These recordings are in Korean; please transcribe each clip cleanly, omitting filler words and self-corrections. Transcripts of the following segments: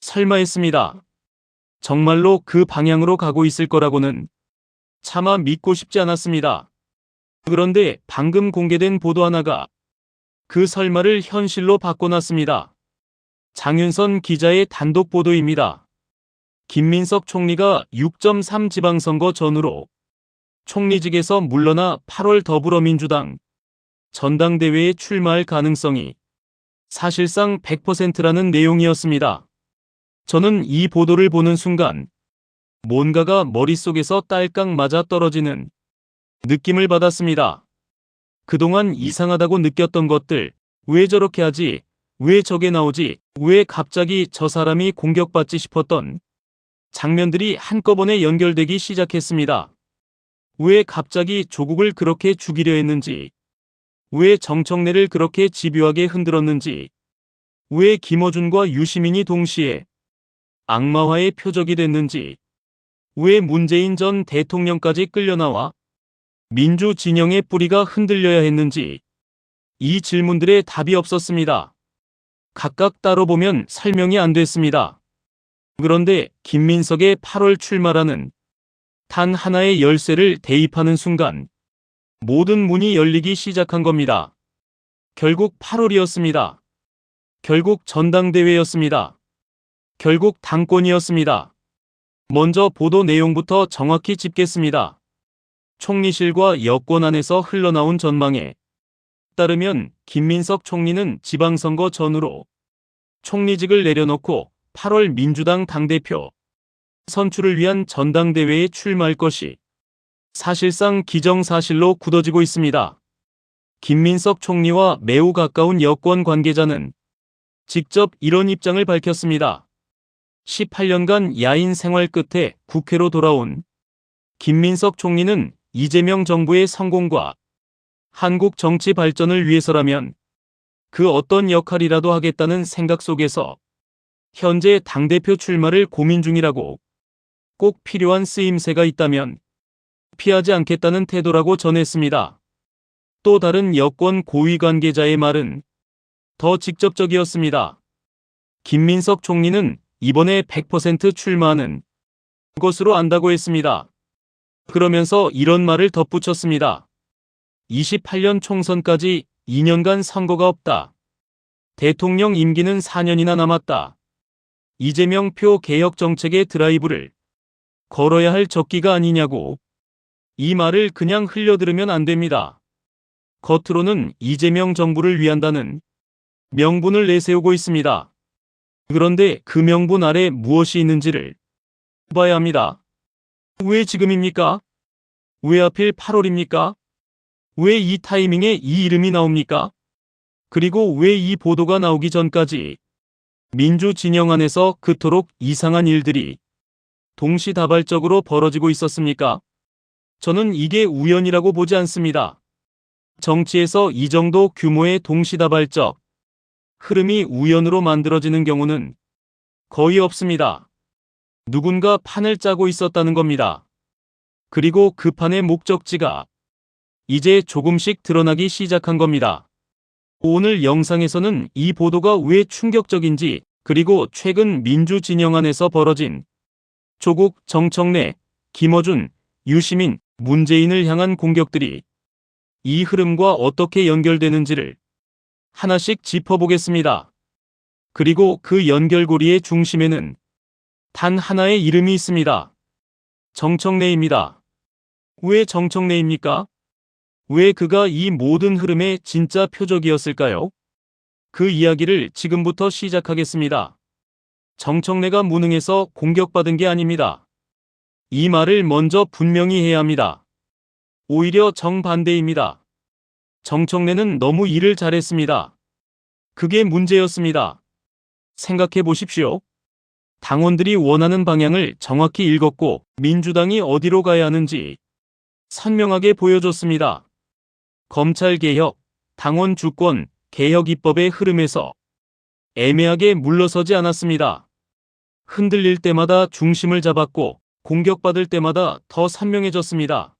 설마 했습니다. 정말로 그 방향으로 가고 있을 거라고는 차마 믿고 싶지 않았습니다. 그런데 방금 공개된 보도 하나가 그 설마를 현실로 바꿔놨습니다. 장윤선 기자의 단독 보도입니다. 김민석 총리가 6.3 지방선거 전후로 총리직에서 물러나 8월 더불어민주당 전당대회에 출마할 가능성이 사실상 100%라는 내용이었습니다. 저는 이 보도를 보는 순간 뭔가가 머릿속에서 딸깍 맞아 떨어지는 느낌을 받았습니다. 그동안 이상하다고 느꼈던 것들, 왜 저렇게 하지, 왜 저게 나오지, 왜 갑자기 저 사람이 공격받지 싶었던 장면들이 한꺼번에 연결되기 시작했습니다. 왜 갑자기 조국을 그렇게 죽이려 했는지, 왜 정청래를 그렇게 집요하게 흔들었는지, 왜 김어준과 유시민이 동시에 악마화의 표적이 됐는지, 왜 문재인 전 대통령까지 끌려나와 민주 진영의 뿌리가 흔들려야 했는지, 이 질문들에 답이 없었습니다. 각각 따로 보면 설명이 안 됐습니다. 그런데 김민석의 8월 출마라는 단 하나의 열쇠를 대입하는 순간 모든 문이 열리기 시작한 겁니다. 결국 8월이었습니다. 결국 전당대회였습니다. 결국 당권이었습니다. 먼저 보도 내용부터 정확히 짚겠습니다. 총리실과 여권 안에서 흘러나온 전망에 따르면 김민석 총리는 지방선거 전후로 총리직을 내려놓고 8월 민주당 당대표 선출을 위한 전당대회에 출마할 것이 사실상 기정사실로 굳어지고 있습니다. 김민석 총리와 매우 가까운 여권 관계자는 직접 이런 입장을 밝혔습니다. 18년간 야인 생활 끝에 국회로 돌아온 김민석 총리는 이재명 정부의 성공과 한국 정치 발전을 위해서라면 그 어떤 역할이라도 하겠다는 생각 속에서 현재 당대표 출마를 고민 중이라고, 꼭 필요한 쓰임새가 있다면 피하지 않겠다는 태도라고 전했습니다. 또 다른 여권 고위 관계자의 말은 더 직접적이었습니다. 김민석 총리는 이번에 100% 출마하는 것으로 안다고 했습니다. 그러면서 이런 말을 덧붙였습니다. 28년 총선까지 2년간 선거가 없다. 대통령 임기는 4년이나 남았다. 이재명 표 개혁 정책의 드라이브를 걸어야 할 적기가 아니냐고. 이 말을 그냥 흘려들으면 안 됩니다. 겉으로는 이재명 정부를 위한다는 명분을 내세우고 있습니다. 그런데 그 명분 아래 무엇이 있는지를 봐야 합니다. 왜 지금입니까? 왜 하필 8월입니까? 왜 이 타이밍에 이 이름이 나옵니까? 그리고 왜 이 보도가 나오기 전까지 민주 진영 안에서 그토록 이상한 일들이 동시다발적으로 벌어지고 있었습니까? 저는 이게 우연이라고 보지 않습니다. 정치에서 이 정도 규모의 동시다발적 흐름이 우연으로 만들어지는 경우는 거의 없습니다. 누군가 판을 짜고 있었다는 겁니다. 그리고 그 판의 목적지가 이제 조금씩 드러나기 시작한 겁니다. 오늘 영상에서는 이 보도가 왜 충격적인지, 그리고 최근 민주 진영 안에서 벌어진 조국, 정청래, 김어준, 유시민, 문재인을 향한 공격들이 이 흐름과 어떻게 연결되는지를 하나씩 짚어보겠습니다. 그리고 그 연결고리의 중심에는 단 하나의 이름이 있습니다. 정청래입니다. 왜 정청래입니까? 왜 그가 이 모든 흐름의 진짜 표적이었을까요? 그 이야기를 지금부터 시작하겠습니다. 정청래가 무능해서 공격받은 게 아닙니다. 이 말을 먼저 분명히 해야 합니다. 오히려 정반대입니다. 정청래는 너무 일을 잘했습니다. 그게 문제였습니다. 생각해 보십시오. 당원들이 원하는 방향을 정확히 읽었고 민주당이 어디로 가야 하는지 선명하게 보여줬습니다. 검찰개혁, 당원 주권, 개혁 입법의 흐름에서 애매하게 물러서지 않았습니다. 흔들릴 때마다 중심을 잡았고 공격받을 때마다 더 선명해졌습니다.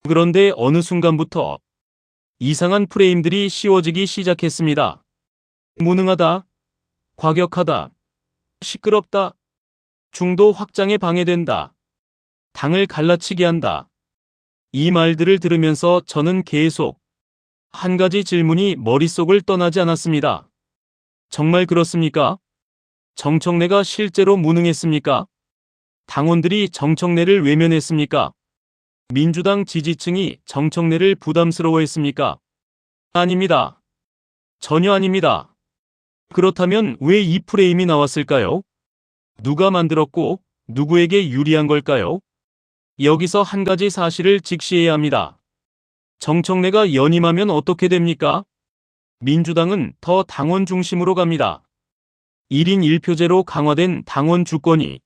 그런데 어느 순간부터 이상한 프레임들이 씌워지기 시작했습니다. 무능하다, 과격하다, 시끄럽다. 중도 확장에 방해된다. 당을 갈라치게 한다. 이 말들을 들으면서 저는 계속 한 가지 질문이 머릿속을 떠나지 않았습니다. 정말 그렇습니까? 정청래가 실제로 무능했습니까? 당원들이 정청래를 외면했습니까? 민주당 지지층이 정청래를 부담스러워했습니까? 아닙니다. 전혀 아닙니다. 그렇다면 왜 이 프레임이 나왔을까요? 누가 만들었고 누구에게 유리한 걸까요? 여기서 한 가지 사실을 직시해야 합니다. 정청래가 연임하면 어떻게 됩니까? 민주당은 더 당원 중심으로 갑니다. 1인 1표제로 강화된 당원 주권이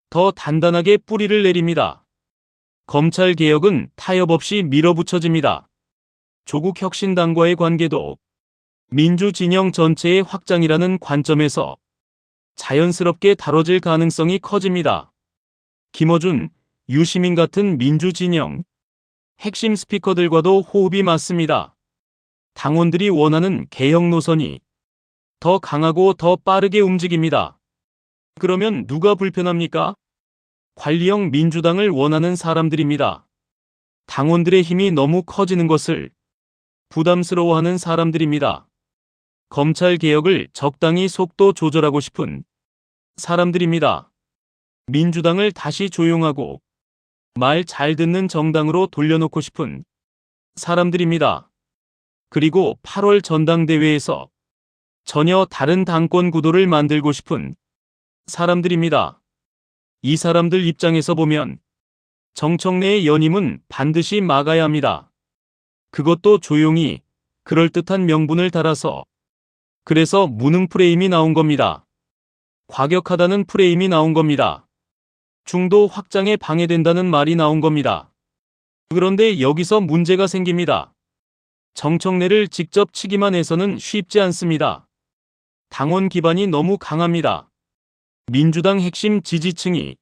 더 단단하게 뿌리를 내립니다. 검찰 개혁은 타협 없이 밀어붙여집니다. 조국 혁신당과의 관계도 민주 진영 전체의 확장이라는 관점에서 자연스럽게 다뤄질 가능성이 커집니다. 김어준, 유시민 같은 민주 진영 핵심 스피커들과도 호흡이 맞습니다. 당원들이 원하는 개혁 노선이 더 강하고 더 빠르게 움직입니다. 그러면 누가 불편합니까? 관리형 민주당을 원하는 사람들입니다. 당원들의 힘이 너무 커지는 것을 부담스러워하는 사람들입니다. 검찰 개혁을 적당히 속도 조절하고 싶은 사람들입니다. 민주당을 다시 조용하고 말 잘 듣는 정당으로 돌려놓고 싶은 사람들입니다. 그리고 8월 전당대회에서 전혀 다른 당권 구도를 만들고 싶은 사람들입니다. 이 사람들 입장에서 보면 정청래의 연임은 반드시 막아야 합니다. 그것도 조용히 그럴듯한 명분을 달아서. 그래서 무능 프레임이 나온 겁니다. 과격하다는 프레임이 나온 겁니다. 중도 확장에 방해된다는 말이 나온 겁니다. 그런데 여기서 문제가 생깁니다. 정청래를 직접 치기만 해서는 쉽지 않습니다. 당원 기반이 너무 강합니다. 민주당 핵심 지지층이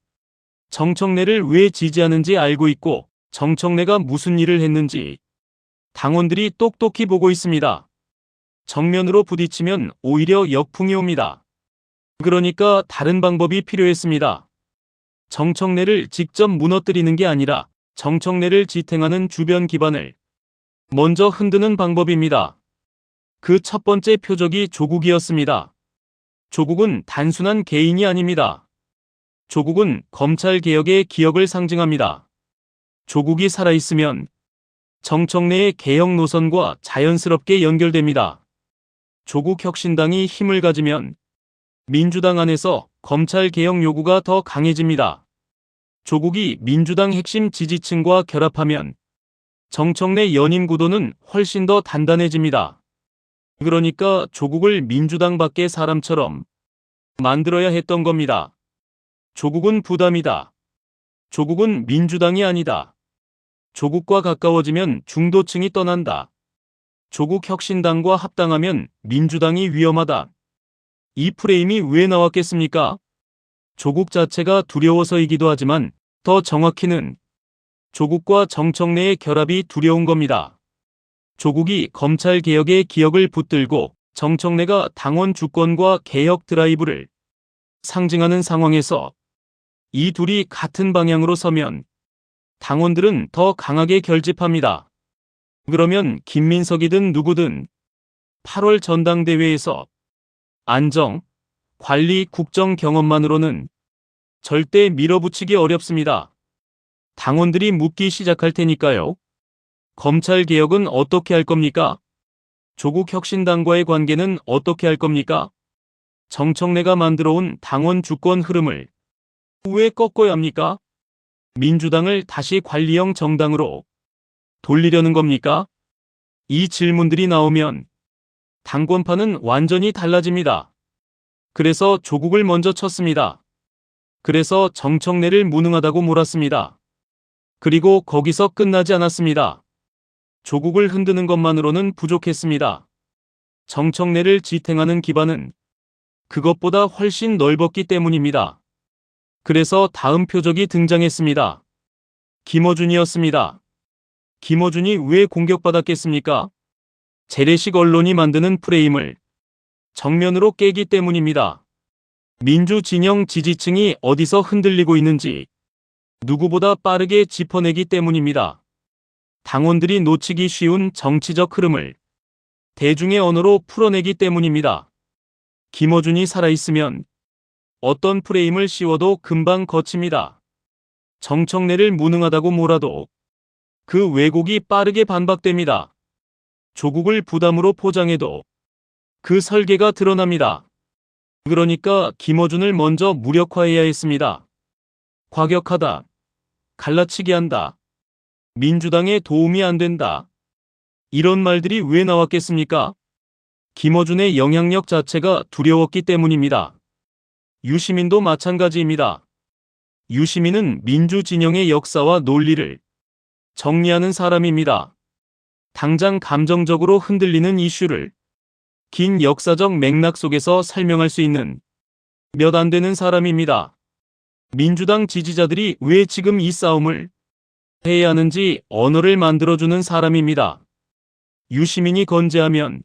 정청래를 왜 지지하는지 알고 있고 정청래가 무슨 일을 했는지 당원들이 똑똑히 보고 있습니다. 정면으로 부딪히면 오히려 역풍이 옵니다. 그러니까 다른 방법이 필요했습니다. 정청래를 직접 무너뜨리는 게 아니라 정청래를 지탱하는 주변 기반을 먼저 흔드는 방법입니다. 그 첫 번째 표적이 조국이었습니다. 조국은 단순한 개인이 아닙니다. 조국은 검찰개혁의 기억을 상징합니다. 조국이 살아있으면 정청래의 개혁 노선과 자연스럽게 연결됩니다. 조국 혁신당이 힘을 가지면 민주당 안에서 검찰개혁 요구가 더 강해집니다. 조국이 민주당 핵심 지지층과 결합하면 정청래 연임 구도는 훨씬 더 단단해집니다. 그러니까 조국을 민주당 밖의 사람처럼 만들어야 했던 겁니다. 조국은 부담이다. 조국은 민주당이 아니다. 조국과 가까워지면 중도층이 떠난다. 조국 혁신당과 합당하면 민주당이 위험하다. 이 프레임이 왜 나왔겠습니까? 조국 자체가 두려워서이기도 하지만 더 정확히는 조국과 정청래의 결합이 두려운 겁니다. 조국이 검찰개혁의 기억을 붙들고 정청래가 당원 주권과 개혁 드라이브를 상징하는 상황에서 이 둘이 같은 방향으로 서면 당원들은 더 강하게 결집합니다. 그러면 김민석이든 누구든 8월 전당대회에서 안정, 관리, 국정 경험만으로는 절대 밀어붙이기 어렵습니다. 당원들이 묻기 시작할 테니까요. 검찰개혁은 어떻게 할 겁니까? 조국 혁신당과의 관계는 어떻게 할 겁니까? 정청래가 만들어온 당원 주권 흐름을 왜 꺾어야 합니까? 민주당을 다시 관리형 정당으로 돌리려는 겁니까? 이 질문들이 나오면 당권판은 완전히 달라집니다. 그래서 조국을 먼저 쳤습니다. 그래서 정청래를 무능하다고 몰았습니다. 그리고 거기서 끝나지 않았습니다. 조국을 흔드는 것만으로는 부족했습니다. 정청래를 지탱하는 기반은 그것보다 훨씬 넓었기 때문입니다. 그래서 다음 표적이 등장했습니다. 김어준이었습니다. 김어준이 왜 공격받았겠습니까? 재래식 언론이 만드는 프레임을 정면으로 깨기 때문입니다. 민주 진영 지지층이 어디서 흔들리고 있는지 누구보다 빠르게 짚어내기 때문입니다. 당원들이 놓치기 쉬운 정치적 흐름을 대중의 언어로 풀어내기 때문입니다. 김어준이 살아있으면 어떤 프레임을 씌워도 금방 거칩니다. 정청래를 무능하다고 몰아도 그 왜곡이 빠르게 반박됩니다. 조국을 부담으로 포장해도 그 설계가 드러납니다. 그러니까 김어준을 먼저 무력화해야 했습니다. 과격하다. 갈라치기 한다. 민주당에 도움이 안 된다. 이런 말들이 왜 나왔겠습니까? 김어준의 영향력 자체가 두려웠기 때문입니다. 유시민도 마찬가지입니다. 유시민은 민주 진영의 역사와 논리를 정리하는 사람입니다. 당장 감정적으로 흔들리는 이슈를 긴 역사적 맥락 속에서 설명할 수 있는 몇 안 되는 사람입니다. 민주당 지지자들이 왜 지금 이 싸움을 해야 하는지 언어를 만들어주는 사람입니다. 유시민이 건재하면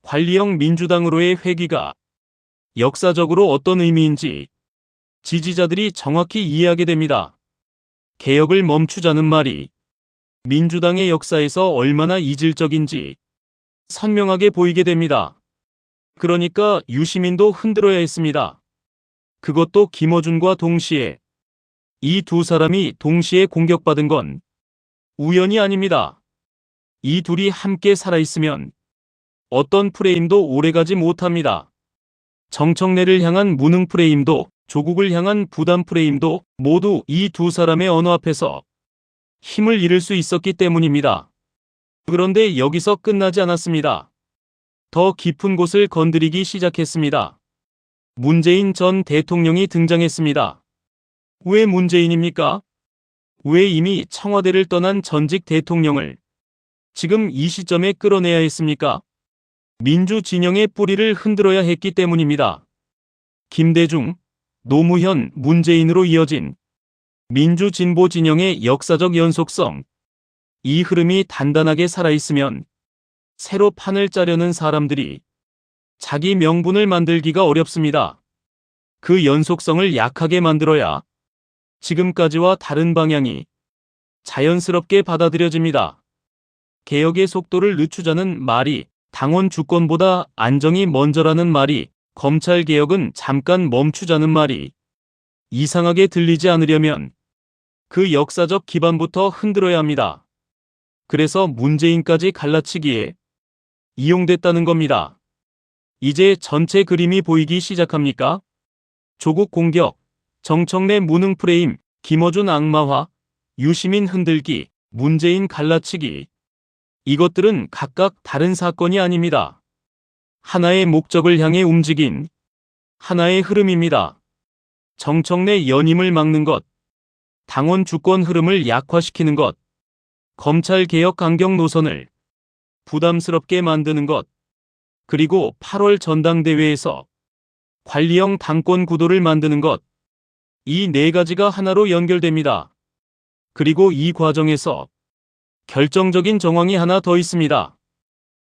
관리형 민주당으로의 회귀가 역사적으로 어떤 의미인지 지지자들이 정확히 이해하게 됩니다. 개혁을 멈추자는 말이 민주당의 역사에서 얼마나 이질적인지 선명하게 보이게 됩니다. 그러니까 유시민도 흔들어야 했습니다. 그것도 김어준과 동시에. 이 두 사람이 동시에 공격받은 건 우연이 아닙니다. 이 둘이 함께 살아있으면 어떤 프레임도 오래가지 못합니다. 정청래를 향한 무능 프레임도 조국을 향한 부담 프레임도 모두 이 두 사람의 언어 앞에서 힘을 잃을 수 있었기 때문입니다. 그런데 여기서 끝나지 않았습니다. 더 깊은 곳을 건드리기 시작했습니다. 문재인 전 대통령이 등장했습니다. 왜 문재인입니까? 왜 이미 청와대를 떠난 전직 대통령을 지금 이 시점에 끌어내야 했습니까? 민주 진영의 뿌리를 흔들어야 했기 때문입니다. 김대중, 노무현, 문재인으로 이어진 민주 진보 진영의 역사적 연속성. 이 흐름이 단단하게 살아있으면 새로 판을 짜려는 사람들이 자기 명분을 만들기가 어렵습니다. 그 연속성을 약하게 만들어야 지금까지와 다른 방향이 자연스럽게 받아들여집니다. 개혁의 속도를 늦추자는 말이 당원 주권보다 안정이 먼저라는 말이 검찰개혁은 잠깐 멈추자는 말이 이상하게 들리지 않으려면 그 역사적 기반부터 흔들어야 합니다. 그래서 문재인까지 갈라치기에 이용됐다는 겁니다. 이제 전체 그림이 보이기 시작합니까? 조국 공격, 정청래 무능 프레임, 김어준 악마화, 유시민 흔들기, 문재인 갈라치기. 이것들은 각각 다른 사건이 아닙니다. 하나의 목적을 향해 움직인 하나의 흐름입니다. 정청래 연임을 막는 것, 당원 주권 흐름을 약화시키는 것, 검찰 개혁 강경 노선을 부담스럽게 만드는 것, 그리고 8월 전당대회에서 관리형 당권 구도를 만드는 것. 이 네 가지가 하나로 연결됩니다. 그리고 이 과정에서 결정적인 정황이 하나 더 있습니다.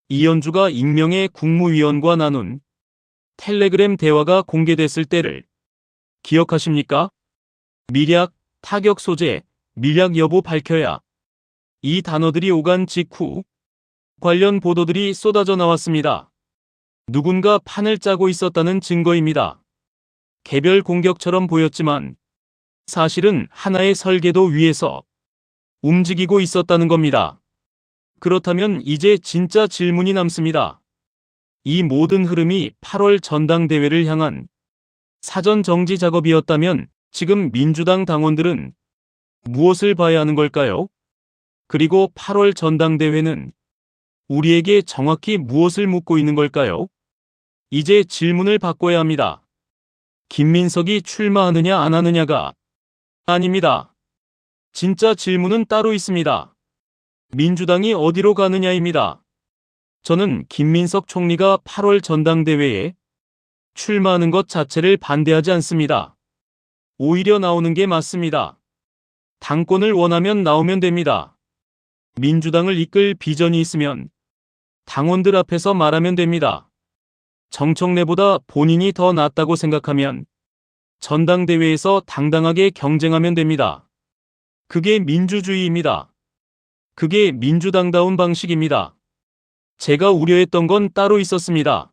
이현주가 익명의 국무위원과 나눈 텔레그램 대화가 공개됐을 때를 기억하십니까? 밀약, 타격 소재, 밀약 여부 밝혀야. 이 단어들이 오간 직후 관련 보도들이 쏟아져 나왔습니다. 누군가 판을 짜고 있었다는 증거입니다. 개별 공격처럼 보였지만 사실은 하나의 설계도 위에서 움직이고 있었다는 겁니다. 그렇다면 이제 진짜 질문이 남습니다. 이 모든 흐름이 8월 전당대회를 향한 사전 정지 작업이었다면 지금 민주당 당원들은 무엇을 봐야 하는 걸까요? 그리고 8월 전당대회는 우리에게 정확히 무엇을 묻고 있는 걸까요? 이제 질문을 바꿔야 합니다. 김민석이 출마하느냐 안 하느냐가 아닙니다. 진짜 질문은 따로 있습니다. 민주당이 어디로 가느냐입니다. 저는 김민석 총리가 8월 전당대회에 출마하는 것 자체를 반대하지 않습니다. 오히려 나오는 게 맞습니다. 당권을 원하면 나오면 됩니다. 민주당을 이끌 비전이 있으면 당원들 앞에서 말하면 됩니다. 정청래보다 본인이 더 낫다고 생각하면 전당대회에서 당당하게 경쟁하면 됩니다. 그게 민주주의입니다. 그게 민주당다운 방식입니다. 제가 우려했던 건 따로 있었습니다.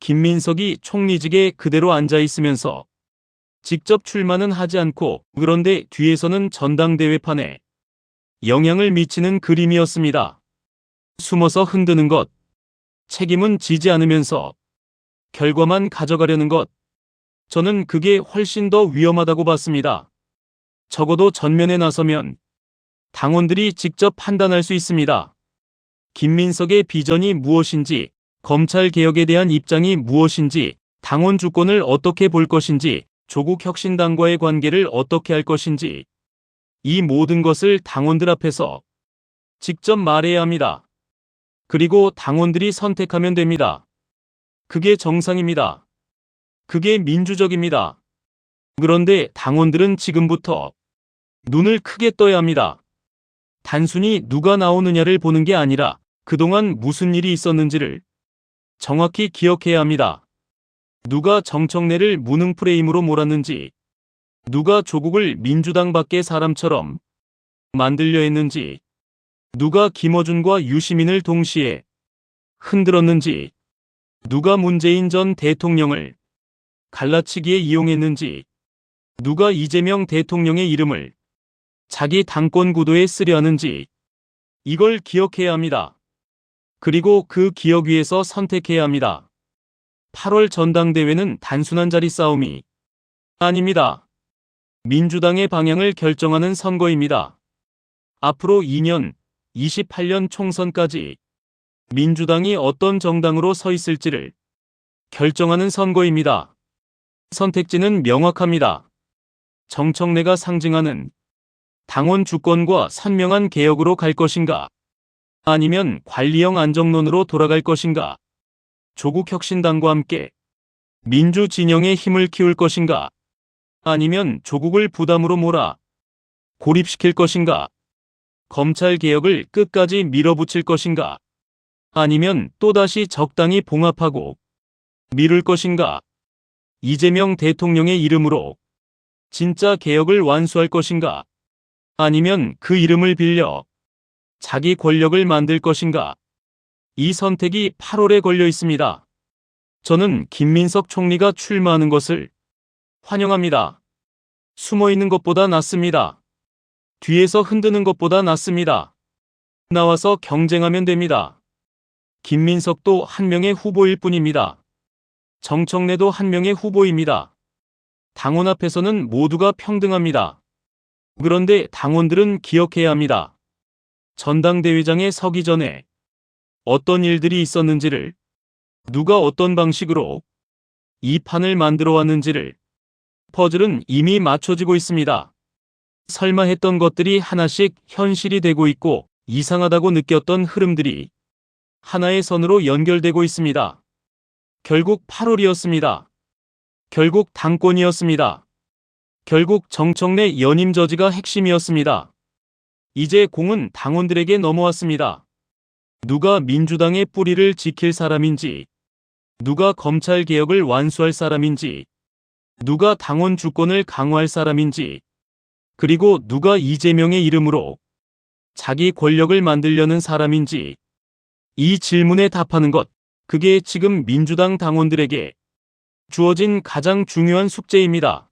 김민석이 총리직에 그대로 앉아 있으면서 직접 출마는 하지 않고 그런데 뒤에서는 전당대회판에 영향을 미치는 그림이었습니다. 숨어서 흔드는 것, 책임은 지지 않으면서 결과만 가져가려는 것, 저는 그게 훨씬 더 위험하다고 봤습니다. 적어도 전면에 나서면 당원들이 직접 판단할 수 있습니다. 김민석의 비전이 무엇인지, 검찰 개혁에 대한 입장이 무엇인지, 당원 주권을 어떻게 볼 것인지, 조국 혁신당과의 관계를 어떻게 할 것인지, 이 모든 것을 당원들 앞에서 직접 말해야 합니다. 그리고 당원들이 선택하면 됩니다. 그게 정상입니다. 그게 민주적입니다. 그런데 당원들은 지금부터 눈을 크게 떠야 합니다. 단순히 누가 나오느냐를 보는 게 아니라 그동안 무슨 일이 있었는지를 정확히 기억해야 합니다. 누가 정청래를 무능 프레임으로 몰았는지, 누가 조국을 민주당 밖의 사람처럼 만들려 했는지, 누가 김어준과 유시민을 동시에 흔들었는지, 누가 문재인 전 대통령을 갈라치기에 이용했는지, 누가 이재명 대통령의 이름을 자기 당권 구도에 쓰려 하는지, 이걸 기억해야 합니다. 그리고 그 기억 위에서 선택해야 합니다. 8월 전당대회는 단순한 자리 싸움이 아닙니다. 민주당의 방향을 결정하는 선거입니다. 앞으로 2년, 28년 총선까지 민주당이 어떤 정당으로 서 있을지를 결정하는 선거입니다. 선택지는 명확합니다. 정청래가 상징하는 당원 주권과 선명한 개혁으로 갈 것인가? 아니면 관리형 안정론으로 돌아갈 것인가? 조국 혁신당과 함께 민주 진영의 힘을 키울 것인가? 아니면 조국을 부담으로 몰아 고립시킬 것인가? 검찰 개혁을 끝까지 밀어붙일 것인가? 아니면 또다시 적당히 봉합하고 미룰 것인가? 이재명 대통령의 이름으로 진짜 개혁을 완수할 것인가? 아니면 그 이름을 빌려 자기 권력을 만들 것인가? 이 선택이 8월에 걸려 있습니다. 저는 김민석 총리가 출마하는 것을 환영합니다. 숨어 있는 것보다 낫습니다. 뒤에서 흔드는 것보다 낫습니다. 나와서 경쟁하면 됩니다. 김민석도 한 명의 후보일 뿐입니다. 정청래도 한 명의 후보입니다. 당원 앞에서는 모두가 평등합니다. 그런데 당원들은 기억해야 합니다. 전당대회장에 서기 전에 어떤 일들이 있었는지를, 누가 어떤 방식으로 이 판을 만들어 왔는지를. 퍼즐은 이미 맞춰지고 있습니다. 설마 했던 것들이 하나씩 현실이 되고 있고 이상하다고 느꼈던 흐름들이 하나의 선으로 연결되고 있습니다. 결국 8월이었습니다. 결국 당권이었습니다. 결국 정청래 연임 저지가 핵심이었습니다. 이제 공은 당원들에게 넘어왔습니다. 누가 민주당의 뿌리를 지킬 사람인지, 누가 검찰 개혁을 완수할 사람인지, 누가 당원 주권을 강화할 사람인지, 그리고 누가 이재명의 이름으로 자기 권력을 만들려는 사람인지, 이 질문에 답하는 것, 그게 지금 민주당 당원들에게 주어진 가장 중요한 숙제입니다.